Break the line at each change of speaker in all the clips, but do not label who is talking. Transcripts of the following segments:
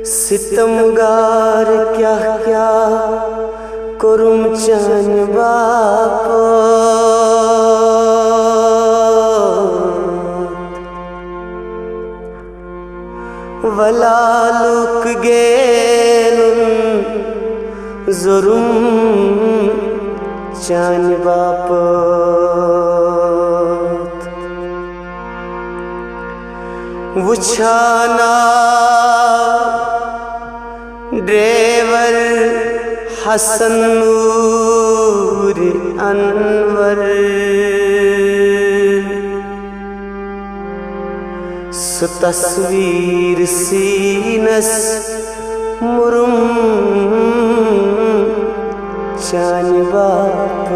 सितमगार क्या क्या करुम चान बाप वला लुक गेलुन जुरुम चान बाप वुछाना ड्रेवर हसन नूर अनवर सु तस्वीर सीनस मुरुम चान बाप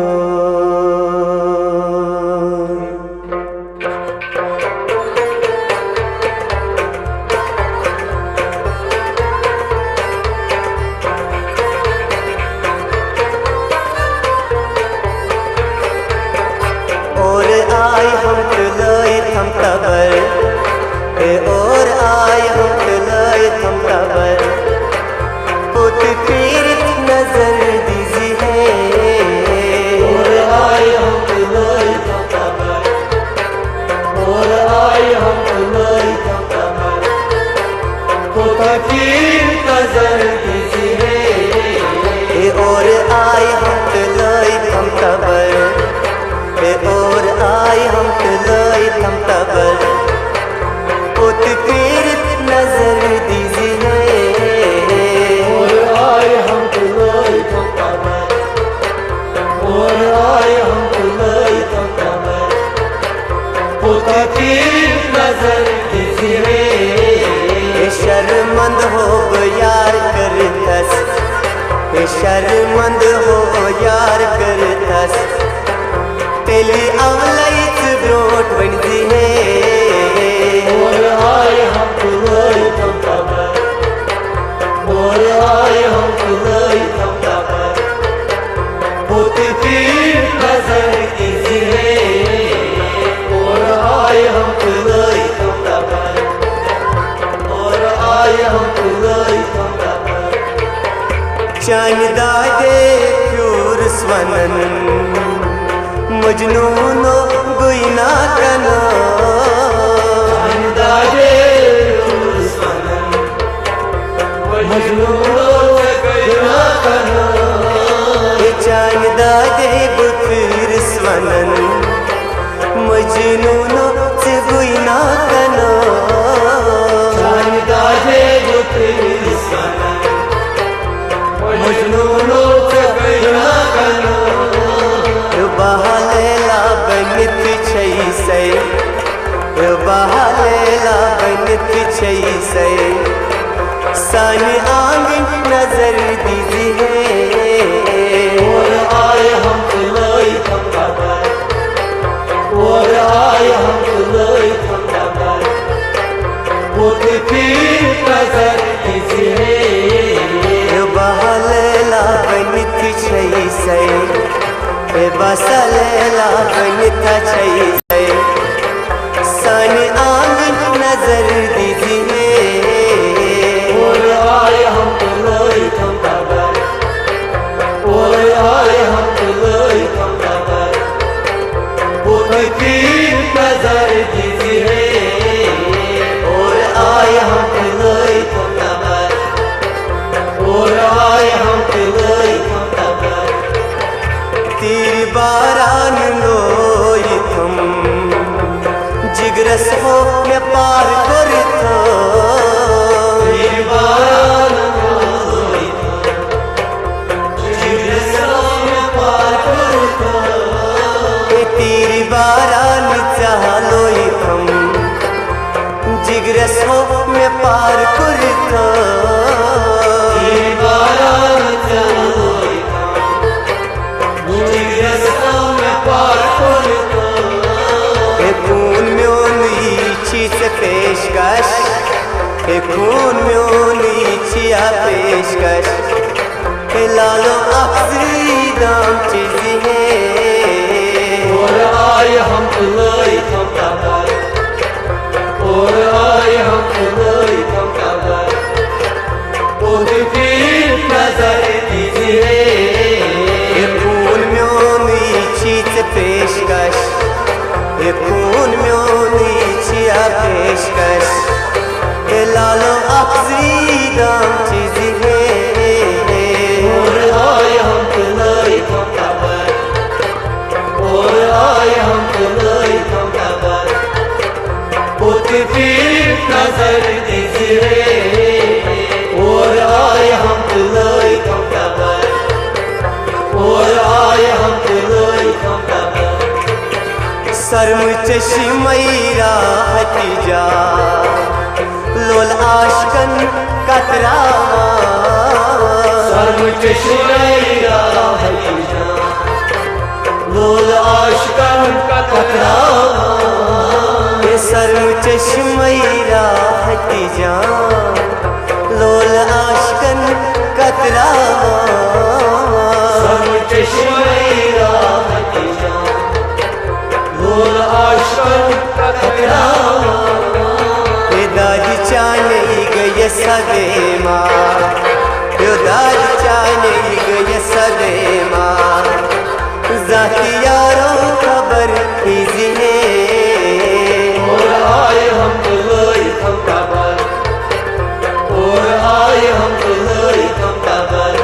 और आए हम तलाए थम तबर पुत पीरत नजर दीजिए और आए हम तलाए थम तबर और आए हम तलाए थम तबर पुत पीरत नजर दीजिए और आए हम तलाए थम तबर और आए हम तलाए थम तबर पुत पीरत नजर दीजिए और आए हम तुलाई थम तबर और आए हम तुलाई थम तबर पुत पीरत नजर दीजिए शर्मंद हो यार करतस शर्मंद हो यार करतस तेली अवलैत ब्रोट बनती है और आए हम तुलाई थम तबर और आए हम तुलाई थम तबर पुत पीरत नजर दीजिए और आए हम तुलाई थम तबर और आए हम तुलाई थम तबर चान दादे प्योर स्वनन मजनूनो गुइना कना चान दादे बुफिर स्वनन मजनूनो से गुइना कना चान दादे बुफिर स्वनन मजनूनो से गुइना कना बहालेला बनित छई से बहालेला बनित छई से सान आंगन नजर दीजिए और आए हम तुलाई थम तबर और आए हम तुलाई थम तबर पुत पीरत नजर दीजिए बहालेला बनित छई से बसलेला बनित छई से सान आंगन नजर दीजिए और आए हम तुलाई थम तबर और आए हम तुलाई थम तबर पुत पीरत नजर दीजिए और आए हम तुलाई थम तबर और आए हम तुलाई थम तबर तीर बारान लोई थम जिगरस हो मैं पार कर था तीर बारान लोई थम जिगरस हो मैं पार कर था तीर बारान चाह लोई थम जिगरस हो मैं पार कर था तीर बारान चाह लोई थम जिगरस हो मैं पार कर था खून म्योनी चीज पेशकश खून म्योनी चिया पेशकश लालो अफजरी दाम चीज़ है और आए हम तुलाई थम ये खून म्योनी चिया पेशकश ये लालो अक्सरी दाम चीज़ी है और आए हम तुलाई थम तबर और आए हम तुलाई थम तबर पुत फिर नजर दीजिए और आए हम तुलाई थम तबर और आए हम तुलाई थम तबर सरम चश्मैरा हतीजा लोल आशकन कतरा सरम चश्मैरा हतीजा लोल आशकन कतरा ये सरम चश्मैरा हतीजा लोल आशकन कतरा सरम चश्मैरा हतीजा लोल आशकन कतरा दादी चाने गए सदेमा यो दादी चाने गए सदेमा जाती यारों खबर कीजिए और आए हम तुलाई थम तबर और आए हम तुलाई थम तबर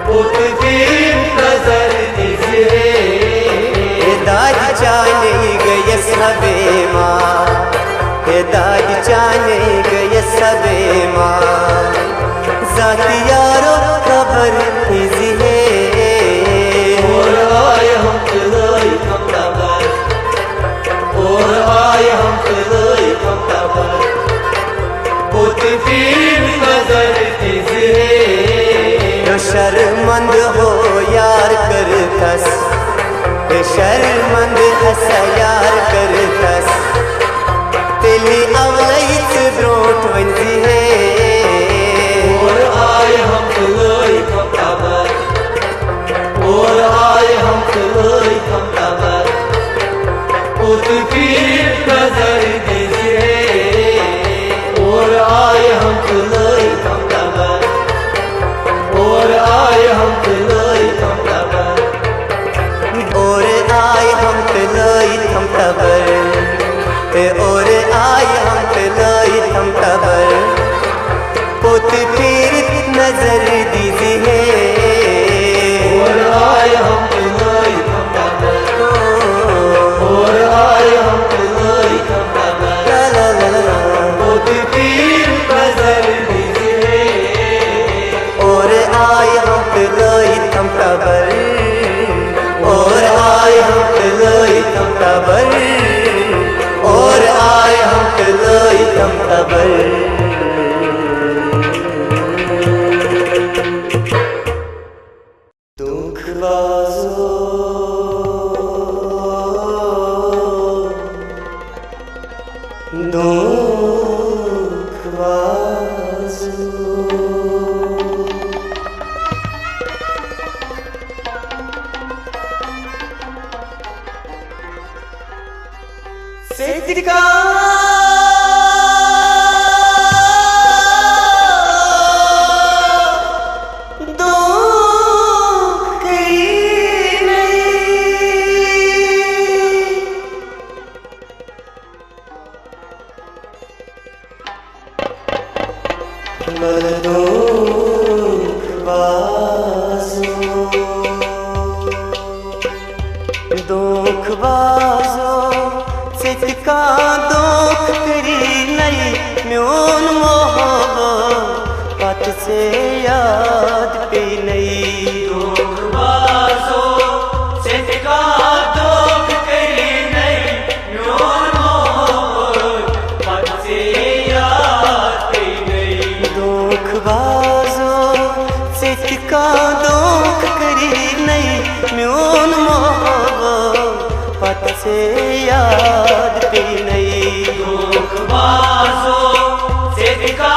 पुत फिर नजर दीजिए दादी चाने गए सदेमा दादी चाने गए सबे माँ जाती यारो खबर कीजिए और आए हम तुलाई थम तबर और आए हम तुलाई थम तबर पुत फिर नजर दीजिए जो शर्मंद हो यार कर तस शर्मंद हस यार कर तस तेली अवलैत ब्रोट वंजी है और आए हम तुलाई थम तबर और आए हम तुलाई थम तबर पुत फिर नजर दीजिए और आए हम तुलाई थम तबर और आए हम तुलाई थम तबर और आए हम तुलाई थम तबर और आए हम तुलाई थम तबर पुत फिर नजर दीजिए और आए हम तुलाई थम तबर और आए हम तुलाई थम तबर पुत फिर नजर दीजिए और आए हम तुलाई थम तबर और आए हम तुलाई थम तबर और आए हम तुलाई थम तबर दुख बाजो दुख बाजो सेतिका दुख बाजो सितका दुख करी नहीं म्योन मोहबो पत से याद पे नहीं दुख बाजो सितका दुख करी नहीं म्योन मोहबो पत से याद पे नहीं दुख बाजो सितका दुख करी नहीं म्योन मोहबो पत से याद पे नहीं दुख बाजो सितका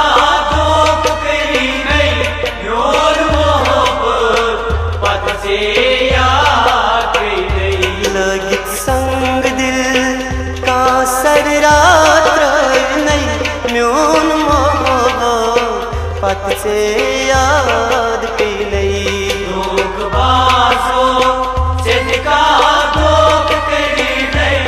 दुख करी नहीं म्योन मोहबो पत से याद पे नहीं लगित संग दिल का सर रात नहीं म्योन मोहबो पत से याद पे नहीं दुख बाजो सितका दुख करी नहीं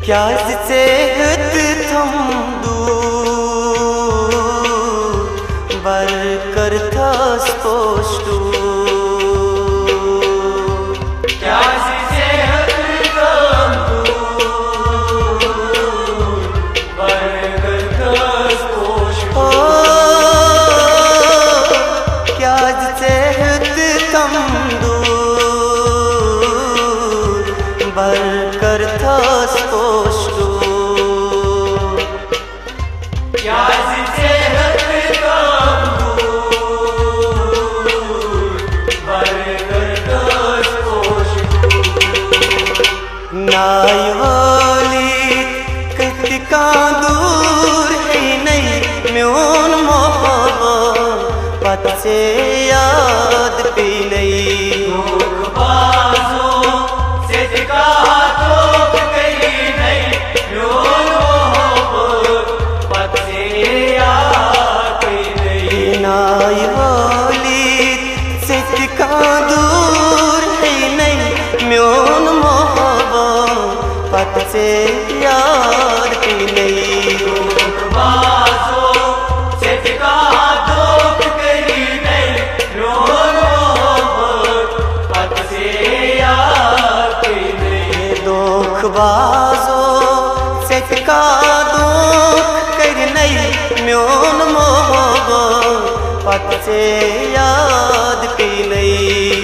क्या सेहत थम दूर बर करता स्पोष्टू क्या सेहत थम दूर बर करता स्पोष्टू क्या सेहत थम दूर बर करता दूर है नहीं म्योन मोहब्बत से याद पी नहीं से नहीं म्योन मोहब्बत से याद पी नहीं नाई वाली से दूर है नहीं म्योन मोहब्बत से याद पी नहीं बाजो से का दुख कर नहीं म्योन मोहब्बत से याद पी नहीं बाजो से का दुख कर नहीं म्योन मोहब्बत से याद पी नहीं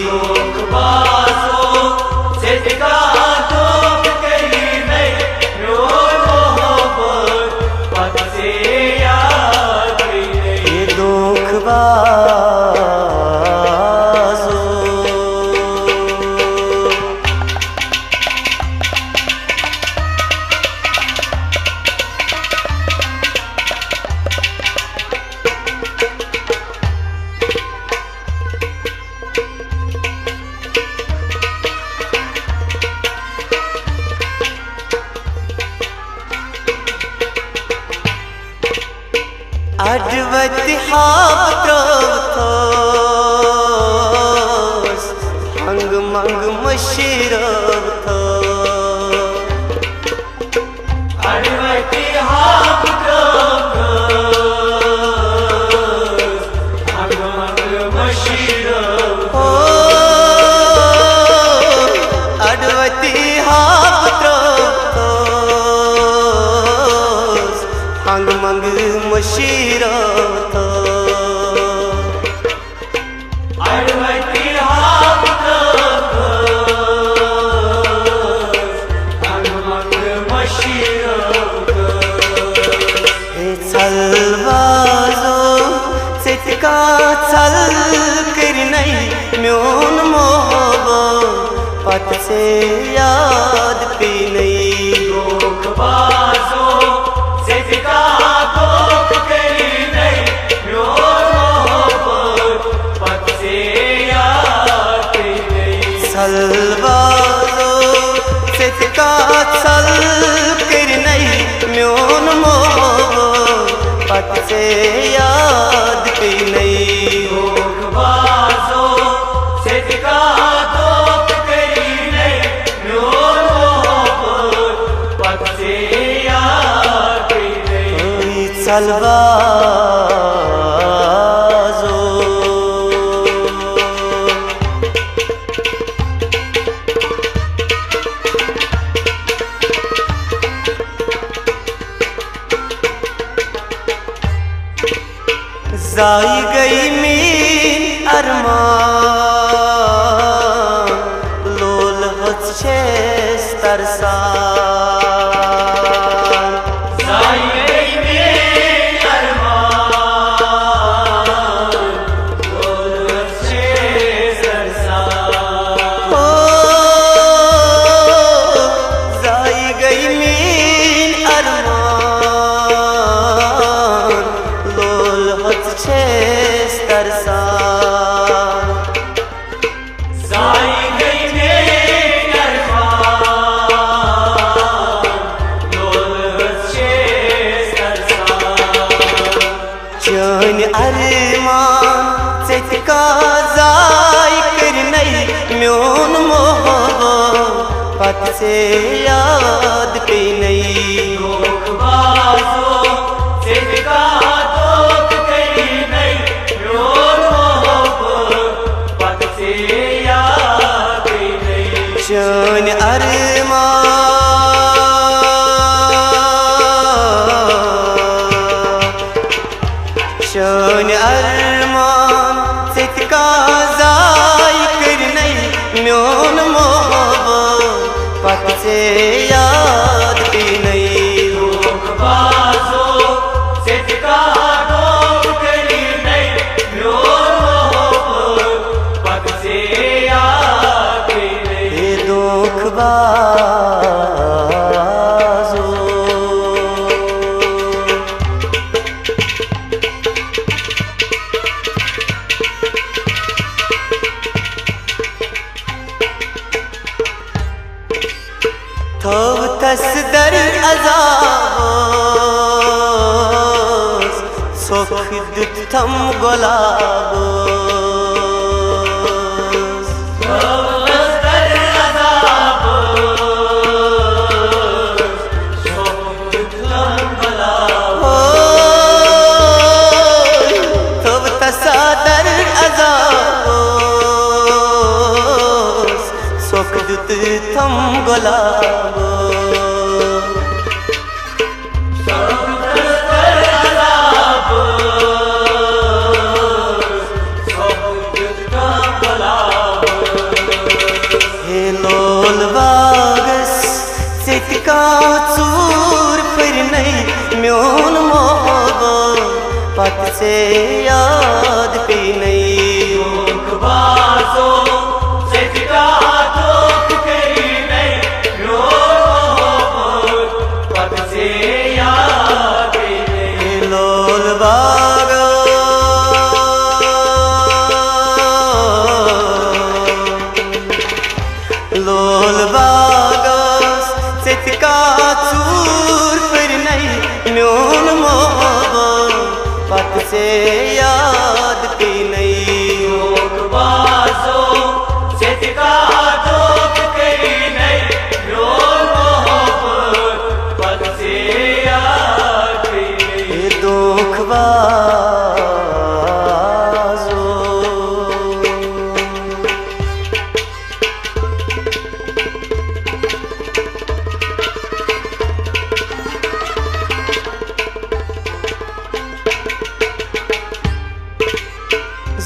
दुख अडवति हाथोस हंग मंग मशीरव थो अडवति हाथोस हंग मंग मशीरव हो अडवति हाथोस हंग मंग मशीरव चल कर नहीं म्योन मोहब्बत से याद पी नहीं बाजो से दुख करी नहीं म्योन मोहब्बत से याद पी नहीं सलवाजो से चल कर नहीं म्योन मोहब्बत से याद पी नहीं सलवाजो जाई गई मीन अरमान लोल होच्छे तरसा अरमान का जाय करनै म्योन मोहब्बत से याद पेनै शान अरमान का जाय करनै म्योन मोहब्बत से याद पेनै थोव तस दर अज़ाब सोख दुत थम गुलाब थम गुलाब हे लोल बागस सितका चूर फिर नहीं म्योन मोहब्बत से याद पे नहीं लोल बागस सितका चूर फिर नहीं म्योन मोहब्बत से याद पे नहीं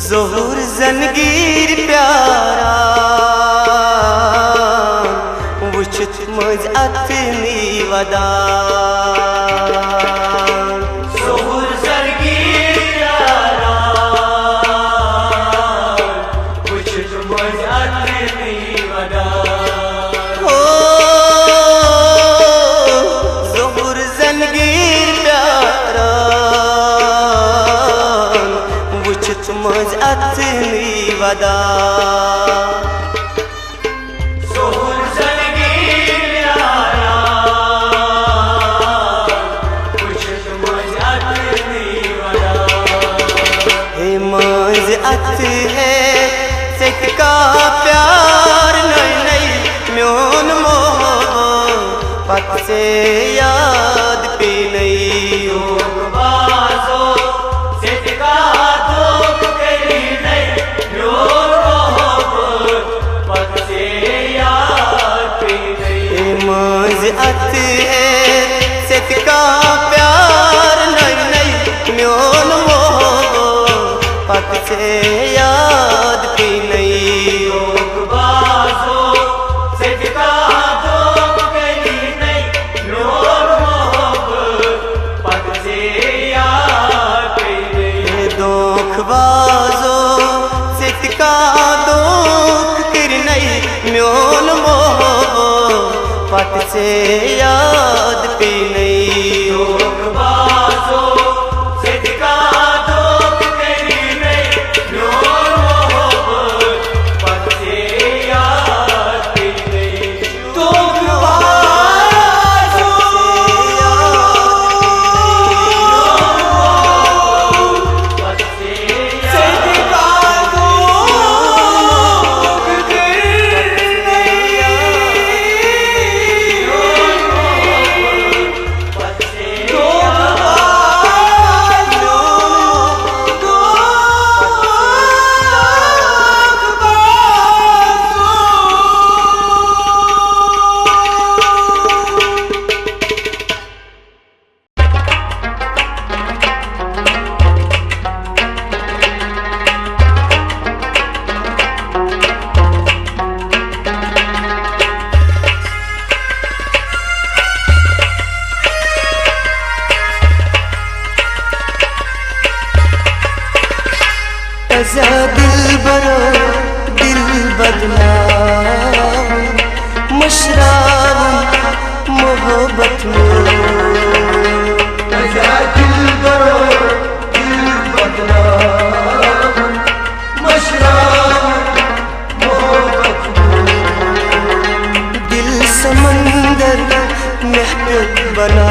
ज़ोहर ज़नगीर प्यारा वुछत मज अतनी वदा ज़ोहर ज़नगीर प्यारा वुछत मज अतनी वदा हो ज़ोहर ज़नगीर प्यारा वुछत मज अतनी वदा ज़ोहर ज़नगीर प्यारा वुछत मज अतनी वदा हे मज अत है सितका प्यार नहीं म्योन मोहब्बत से याद पे नहीं अत है सितका प्यार नहीं म्योन मोहब्बत से याद पे नहीं दुखबाजो सितका दुख कर नहीं म्योन मोहब्बत से याद पे नहीं जा दिल बरो दिल बदनाम मशराब मोहब्बत में जा दिल बरो दिल बदनाम मशराब मोहब्बत में दिल समंदर महक बना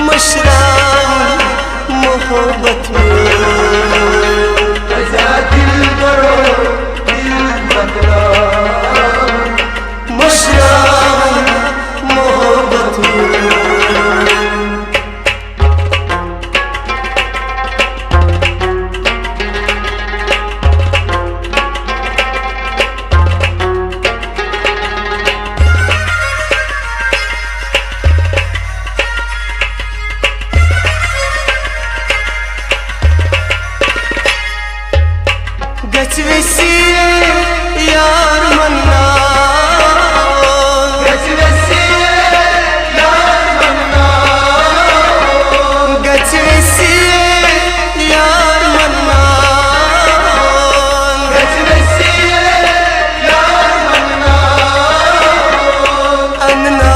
मशराब मोहब्बत में जा दिल बरो दिल बदनाम मशराब मोहब्बत में गचवेसी यार मन्ना गचवेसी यार मन्ना गचवेसी यार मन्ना गचवेसी यार मन्ना अन्ना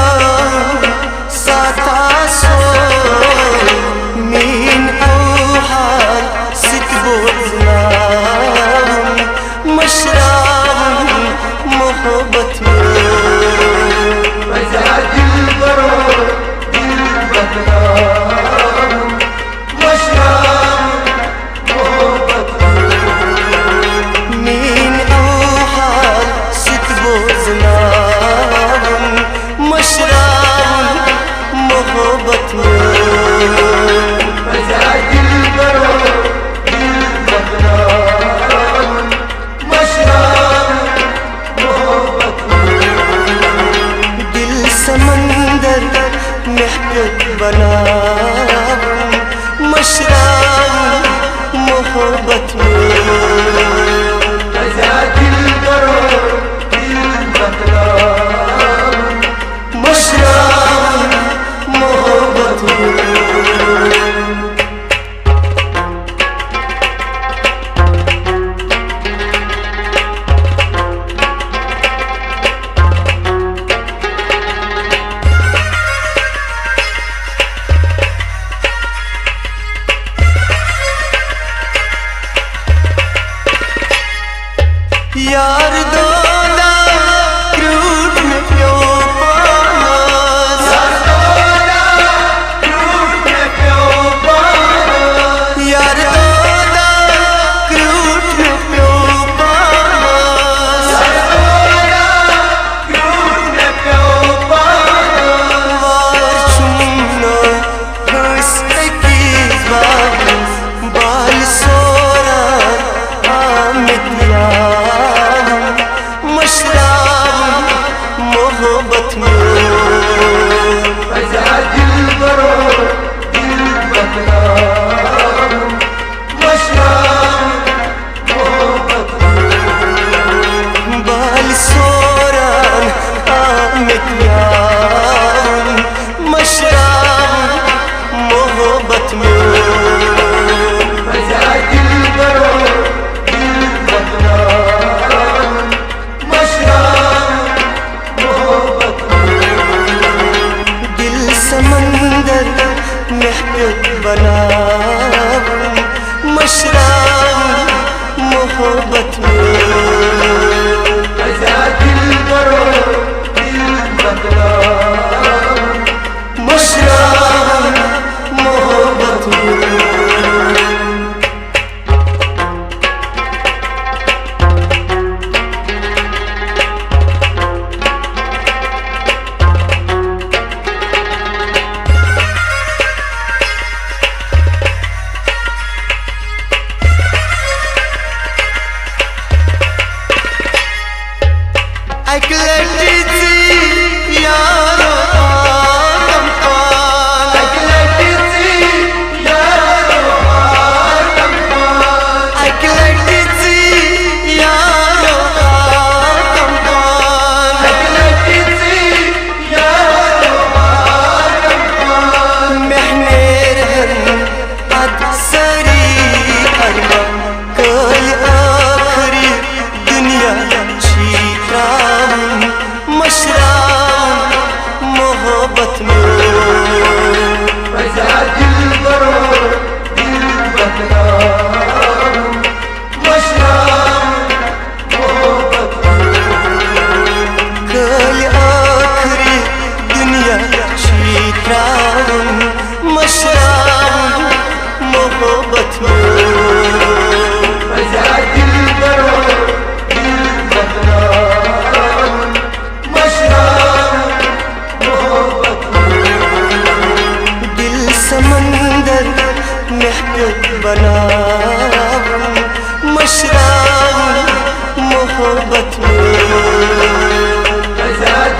साता सो मीन औहार सित बोझना मशराब मोहब्बत में जा दिल बरो दिल बदनाम मशराब मोहब्बत में मीन औहार सित बोझना मशराब मोहब्बत में जा दिल बरो दिल बदनाम समंदर महक बना मशराब मोहब्बत में जा दिल बरो दिल बदनाम मशराब मोहब्बत में यार दोदा क्रूट में प्यो पास यार दोदा क्रूट में प्यो पास यार दोदा क्रूट में प्यो पास यार दोदा क्रूट में प्यो पास वार चुमनो हुस्न की बाल सोरा आमिदिया मोहब्बत में जा दिल बरो दिल बदनाम मशराब मोहब्बत में बाल सोरान आमिदिया मशराब मोहब्बत में जा दिल बरो दिल बदनाम समंदर महक बना मशराब मोहब्बत में जा दिल बरो दिल बदनाम मशराब मोहब्बत में बनाऊं मशराऊं मोहब्बत में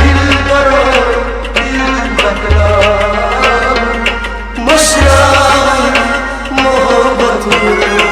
दिल करो दिल बतलाऊं मशराऊं मोहब्बत में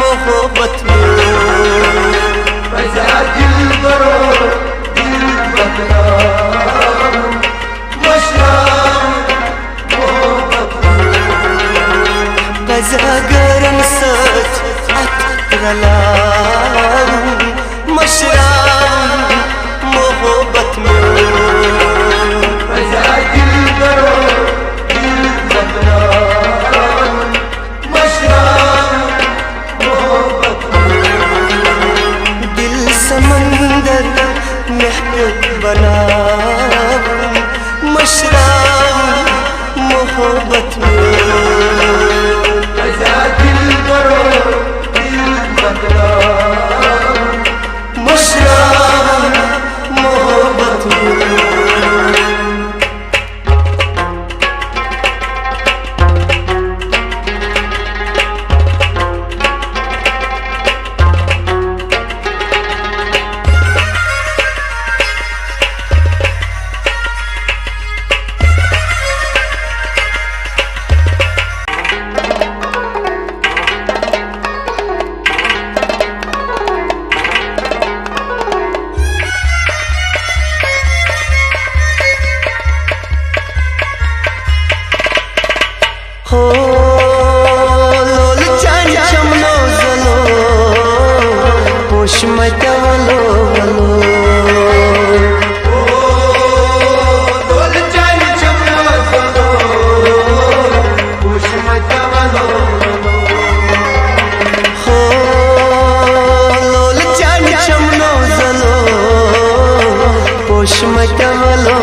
मोहब्बत में दिल करो दिल बतलाऊं मशराऊं मोहब्बत में गरम सच अतरलाऊं मशराऊं मोहब्बत में दिल करो दिल बतलाऊं समंदर महबूब बनाऊं मशराऊं मोहब्बत में दिल करो दिल बतलाऊं मशराऊं मोहब्बत में हो लोल चांद चमनो जलो पोश मतवलो वलो लोल चांद चमनो जलो पोश मतवलो हो लोल चांद चमनो जलो पोश मतवलो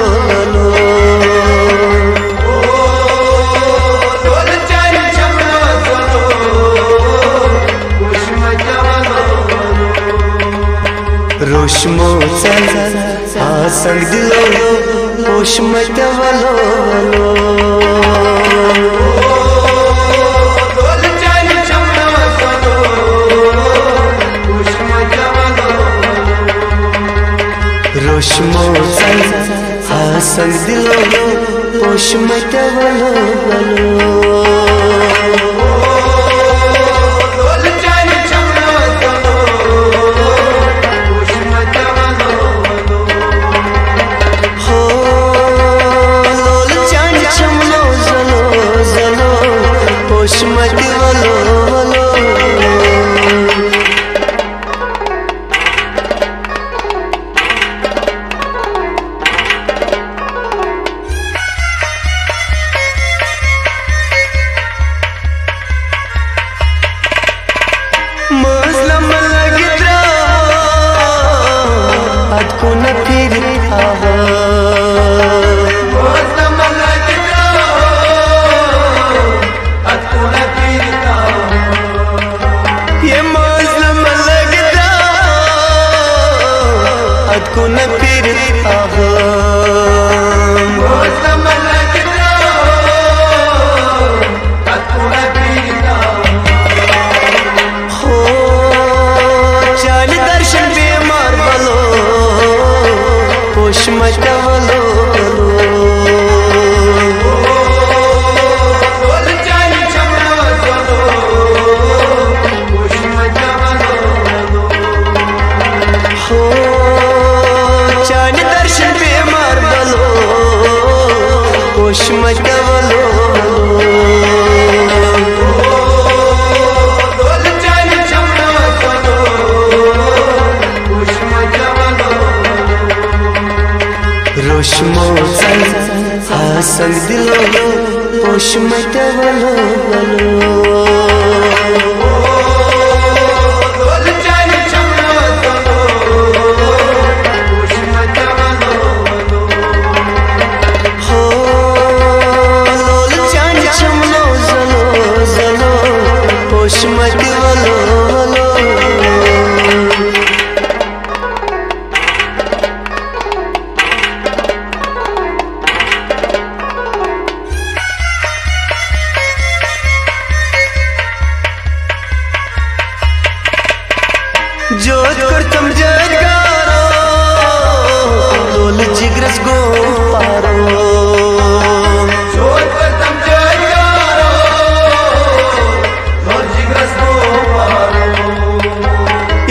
रोशमो चल आसंग दिलो होश मतवलो रोशमो चल आसंग दिलो होश मतवलो को न फिर ये मौसम लगता अद को न फिर मतवलो हो मटवलो रोशमो हासन दिलो पोश मटवलो जोत करतम जदगारो लोल जिग्रस गो पारो जोत करतम जदगारो लोल जिग्रस गो पारो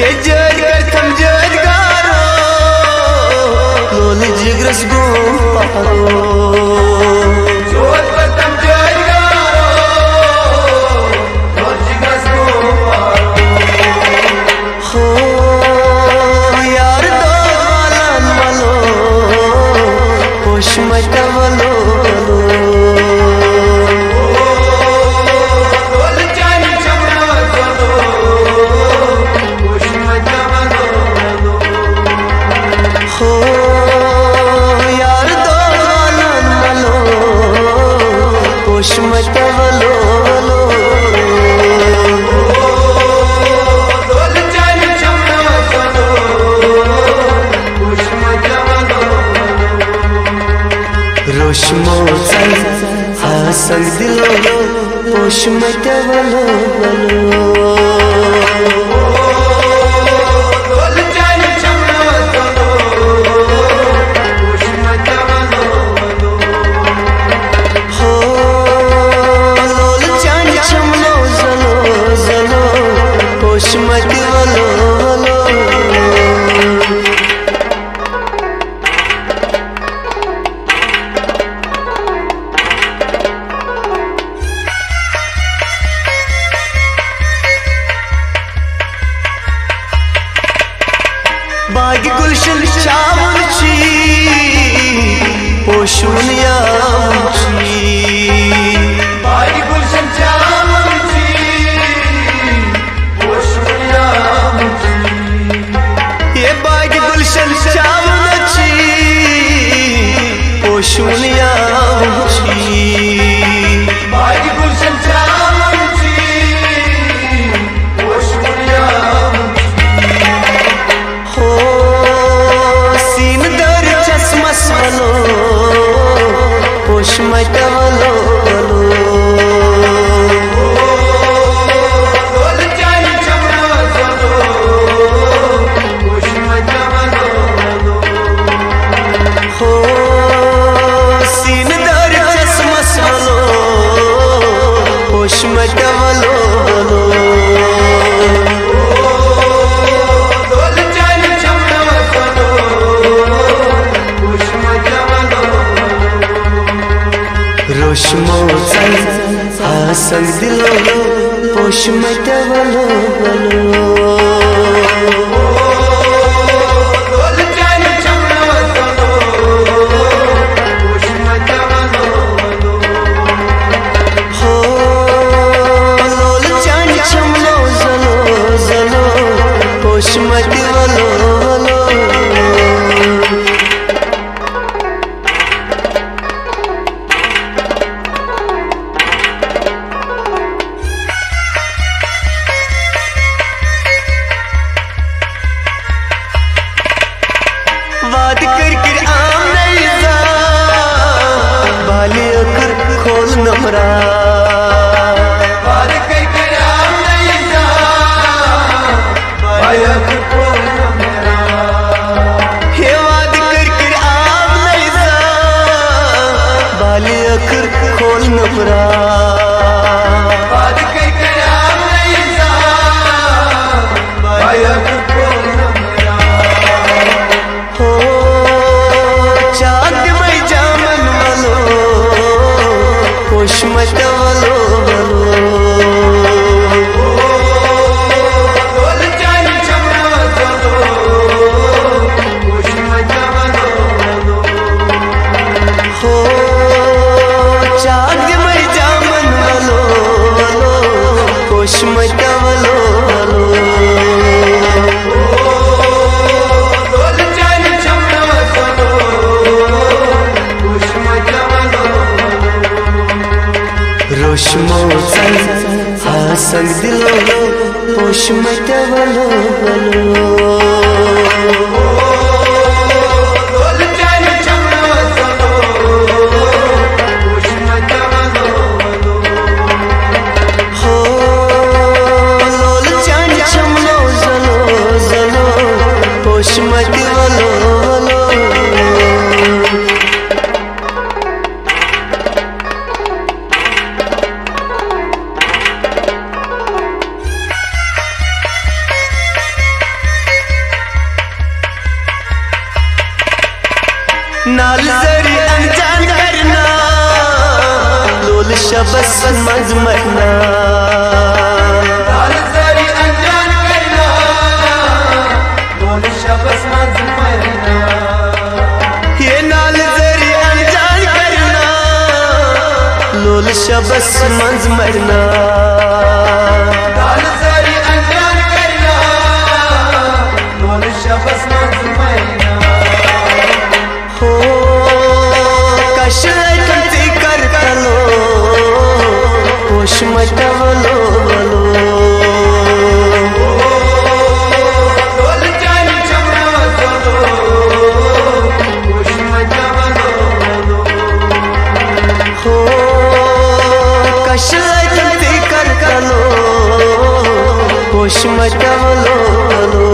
ये जोत करतम जदगारो लोल जिग्रस गो पारो जोत करतम जदगारो लोल जिग्रस गो पारो मटवलो हो यार दो मलो पोश मटवलो रोशमो हासन दिलो पोश मटवलो हो लोल चांद चमलो जलो जलो पोश मटवलो बागी गुलशन चावची पोशून यावची बागी गुलशन चावची पोशून यावची ये बागी गुलशन चावची पोशून यावची बागी गुलशन चावची पोशून यावची पोश मटवलो हो सीन दर चश्मस वलो पोश मटवलो रोशमो हासन दिलो पोश मटवलो हो लोल चांद चमलो जलो जलो पोश मटवलो वाद कर आम नहीं जा बाली अकर खोल नमरा वाद कर आम नहीं जा बाली अकर खोल नमरा हे वाद कर आम नहीं जा बाली अकर खोल नमरा वाद कर आम नहीं जा बाली अकर खोल नमरा हो चांद में जामन वालो पोषमटवलो वलो नाल जरी अनजान करना लोल शबस मज मरना नाल जरी अनजान करना लोल शबस मज मरना ये नाल जरी अनजान करना लोल शबस मज मरना नाल जरी अनजान करना लोल शबस मज मरना हो कशरती कर कलो पोषमटवलो वलो लोल जान चमनो चलो पोषमटवलो वलो हो कशरती कर कलो पोषमटवलो वलो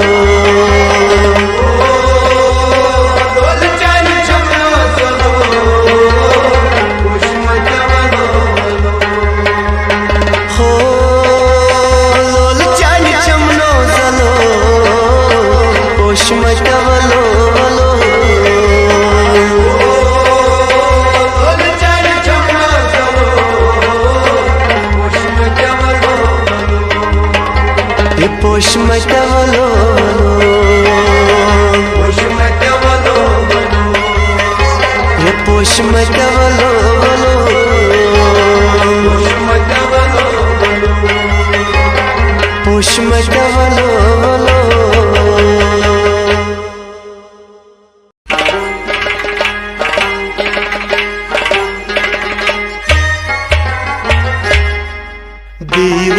पोषमटवलो पोषमटवलो पोषमटवलो पोषमटवलो दीव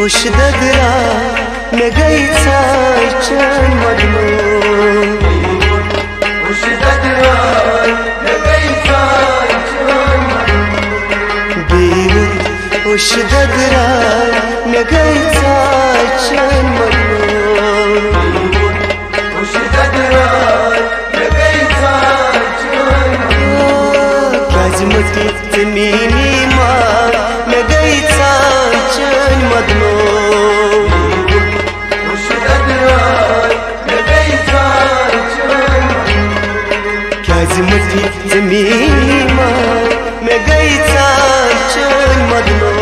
उशदगरा में गई साचन मदनो उशदगरा में गई साचन दीव उशदगरा में गई साचन मदनो उशदगरा में गई साचन गजमती जमीनी माँ में गई साचन मदनो गजमती जमीनी माँ में गई साचन मदनो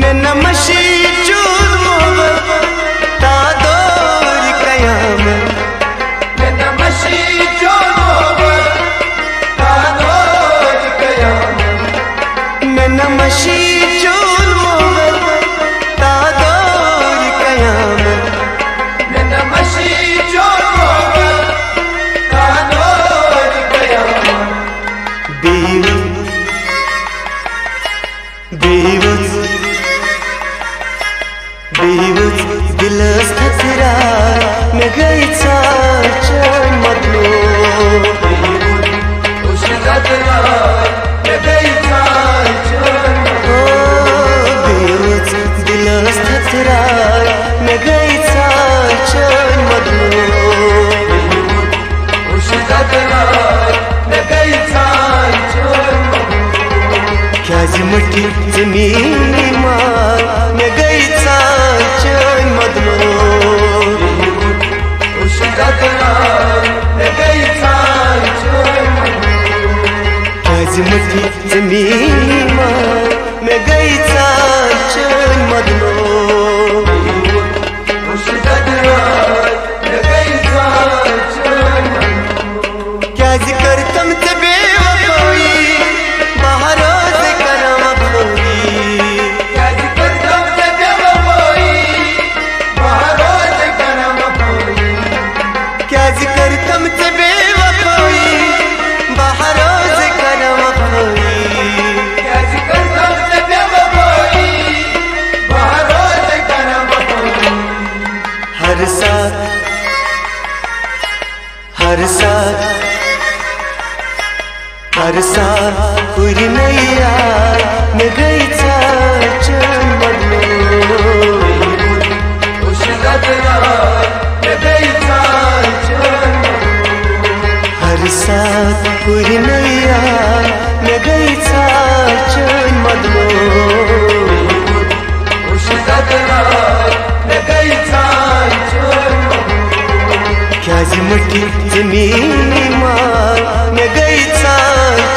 मैं नमशी चूर तादोर कयाम मैं नमशी चूर तादोर कयाम मैं नमशी दिलस थरा में गई साचन मदनो दिलस थरा में गई साचन मदनो क्या जिमटी जमीनी माँ में गई साचन मदनो गजमती जमीनी माँ में गई साचन मदनो क्या जिक्र तुम ते बेवफाई बाहरों से करम खोई क्या जिक्र तुम ते बेवफाई बाहरों से करम खोई क्या जिक्र तुम ते बेवफाई बाहरों से करम खोई साथ पूरी नैया में गई चैन बदलो हर साथ पूरी नैया में गई चैन बदलो क्या मुट्ठी जमीन मार में गई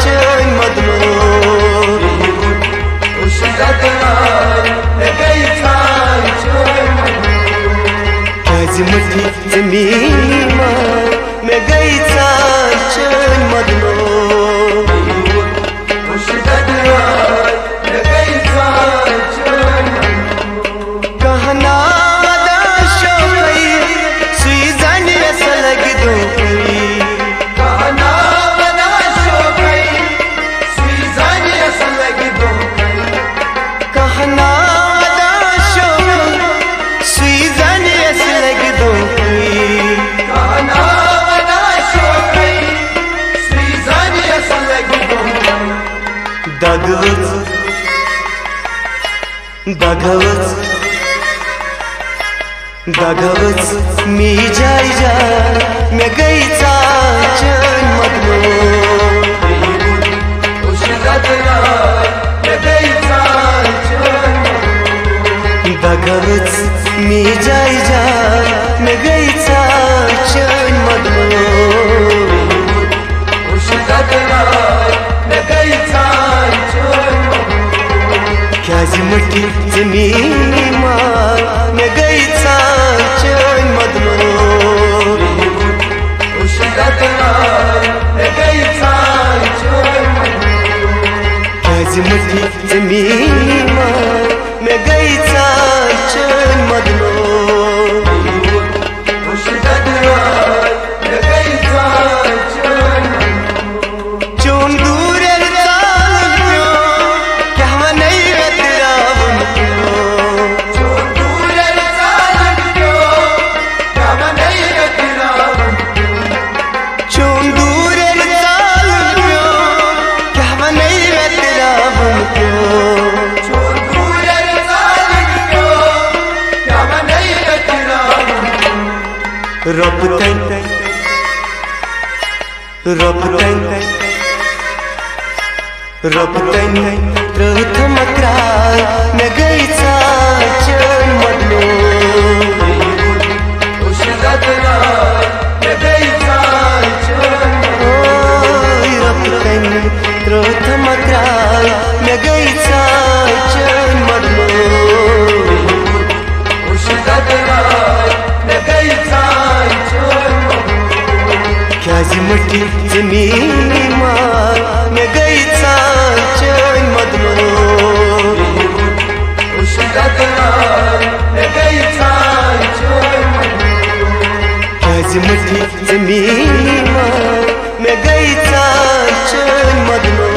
चैन बदलो क्या मुट्ठी जमीन मार में गई चैन बदलो दागवच मी जाय में गई चैन बदलो दागवच मी जाय में गई चैन बदलो क्या मुट्ठी जमीन मार में गई चैन बदलो क्या मुट्ठी जमीन मार में गई चैन बदलो रबतन प्रथम क्राय में गई चैन बदलो रबतन प्रथम क्राय में गई चैन बदलो क्या मुट्ठी जमीन मार में गई चैन बदलो क्या मुट्ठी जमीन मार में गई चैन बदलो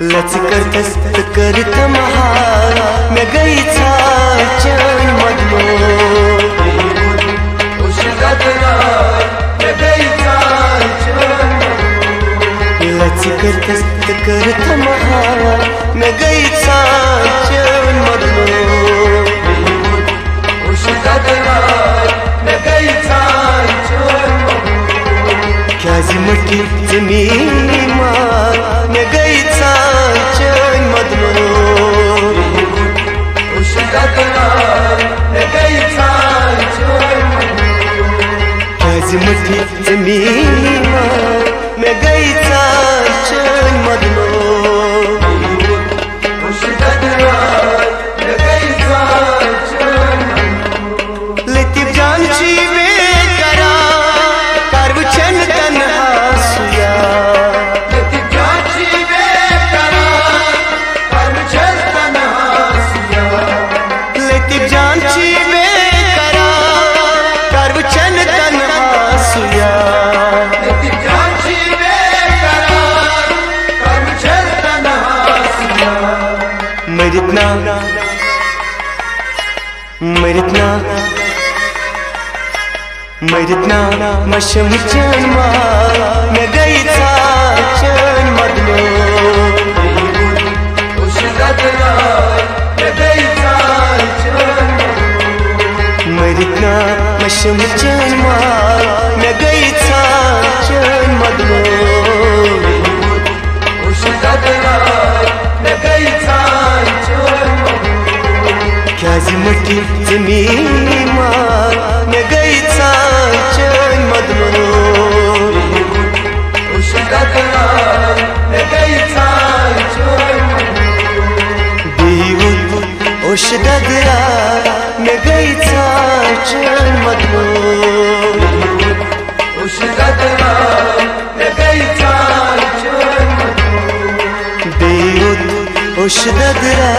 लचकरतस करत महार में गई चैन बदलो लचकरतस करत महार में गई चैन बदलो क्या मुट्ठी जमीन मार में गई चैन बदलो क्या मुट्ठी जमीन मार में गई चैन बदलो मरतना मशम चन मार मैं गई था चन मदनो मरतना मशम चन मार मैं गई था चन मदनो क्या जिमटी जमीन मार मैं गई था चन मदनो ओश ददरा मैं गई था चन मदनो ओश ददरा मैं गई था चन मदनो ओश ददरा